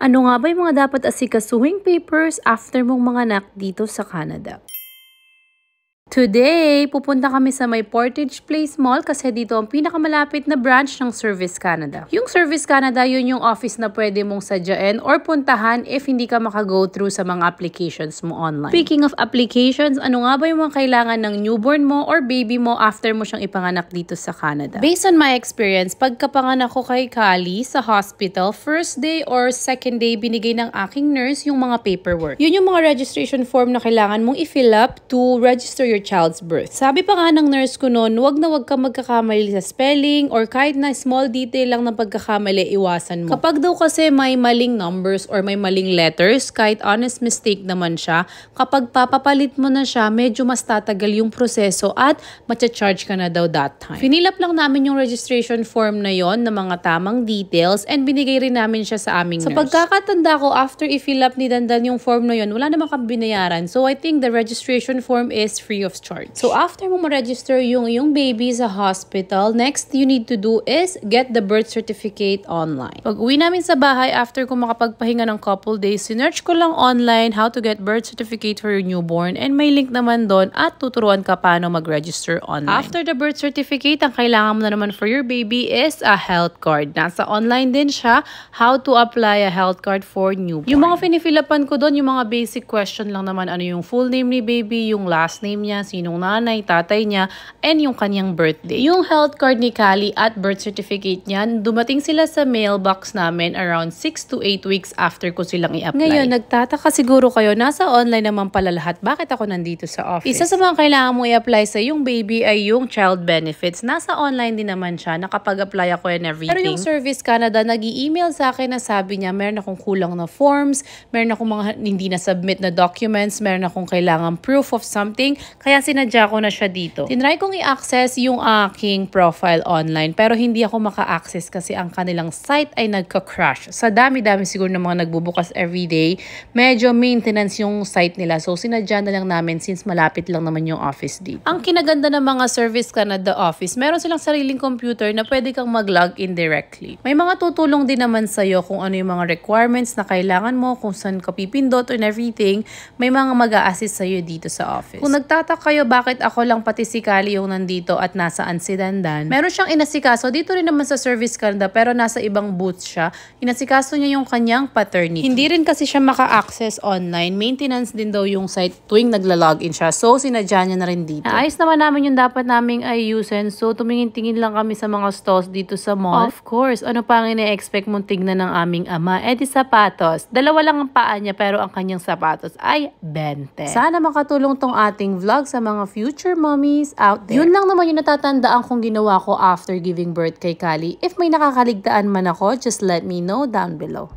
Ano nga ba yung mga dapat asikasuhing papers after mong manganak dito sa Canada? Today, pupunta kami sa may Portage Place Mall kasi dito ang pinakamalapit na branch ng Service Canada. Yung Service Canada, yun yung office na pwede mong sadyain or puntahan if hindi ka maka-go through sa mga applications mo online. Speaking of applications, ano nga ba yung mga kailangan ng newborn mo or baby mo after mo siyang ipanganak dito sa Canada? Based on my experience, pagkapanganak ko kay Kali sa hospital, first day or second day, binigay ng aking nurse yung mga paperwork. Yun yung mga registration form na kailangan mong i-fill up to register your child's birth. Sabi pa nga ng nurse ko noon, wag ka magkakamali sa spelling or kahit na small detail lang ng pagkakamali, iwasan mo. Kapag daw kasi may maling numbers or may maling letters, kahit honest mistake naman siya, kapag papapalit mo na siya, medyo mas tatagal yung proseso at matcha-charge ka na daw that time. Finilap lang namin yung registration form na yon na mga tamang details and binigay rin namin siya sa aming nurse. Sa pagkakatanda ko, after i-fill up ni Dandan yung form na yon, wala naman kami binayaran. So I think the registration form is free of charge. So after mo ma-register yung baby sa hospital, next you need to do is get the birth certificate online. Pag uwi namin sa bahay, after ko makapagpahinga ng couple days, sinearch ko lang online how to get birth certificate for your newborn and may link naman doon at tuturuan ka paano mag-register online. After the birth certificate, ang kailangan mo na naman for your baby is a health card. Nasa online din siya, how to apply a health card for newborn. Yung mga finifilapan ko doon, yung mga basic question lang naman, ano yung full name ni baby, yung last name niya, sinong nanay, tatay niya, and yung kanyang birthday. Yung health card ni Kali at birth certificate niyan, dumating sila sa mailbox namin around 6 to 8 weeks after ko silang i-apply. Ngayon, nagtataka siguro kayo, nasa online naman pala lahat. Bakit ako nandito sa office? Isa sa mga kailangan mo i-apply sa yung baby ay yung child benefits. Nasa online din naman siya, nakapag-apply ako and everything. Pero yung Service Canada, nag-i-email sa akin na sabi niya, meron akong kulang na forms, meron akong mga hindi na-submit na documents, meron akong kailangan proof of something, kaya sinadya ko na siya dito. Tinry kong i-access yung aking profile online pero hindi ako maka-access kasi ang kanilang site ay nagka-crash. Sa dami-dami siguro ng mga nagbubukas everyday, medyo maintenance yung site nila. So sinadya na lang namin since malapit lang naman yung office dito. Ang kinaganda ng mga Service Canada office, meron silang sariling computer na pwede kang mag-log in directly. May mga tutulong din naman sa'yo kung ano yung mga requirements na kailangan mo, kung saan ka pipindot and everything. May mga mag-a-assist sa'yo dito sa office. Kung nagtataka kayo bakit ako lang pati si Kali yung nandito at nasaan si Dandan, meron siyang inasikaso dito rin naman sa Service Canada pero nasa ibang booth siya. Inasikaso niya yung kanyang paternity. Hindi rin kasi siya maka-access online. Maintenance din daw yung site tuwing nagla-login siya. So sinadya niya na rin dito. Naayos naman namin yung dapat naming ayusin. So tumingin-tingin lang kami sa mga stalls dito sa mall. Of course, ano pa ang ina-expect mong tignan ng aming ama? Di sapatos. Dalawa lang ang paa niya pero ang kanyang sapatos ay 20. Sana makatulong tong ating vlog sa mga future mommies out there. Yun lang naman yung natatandaan kong ginawa ko after giving birth kay Kali. If may nakakaligtaan man ako, just let me know down below.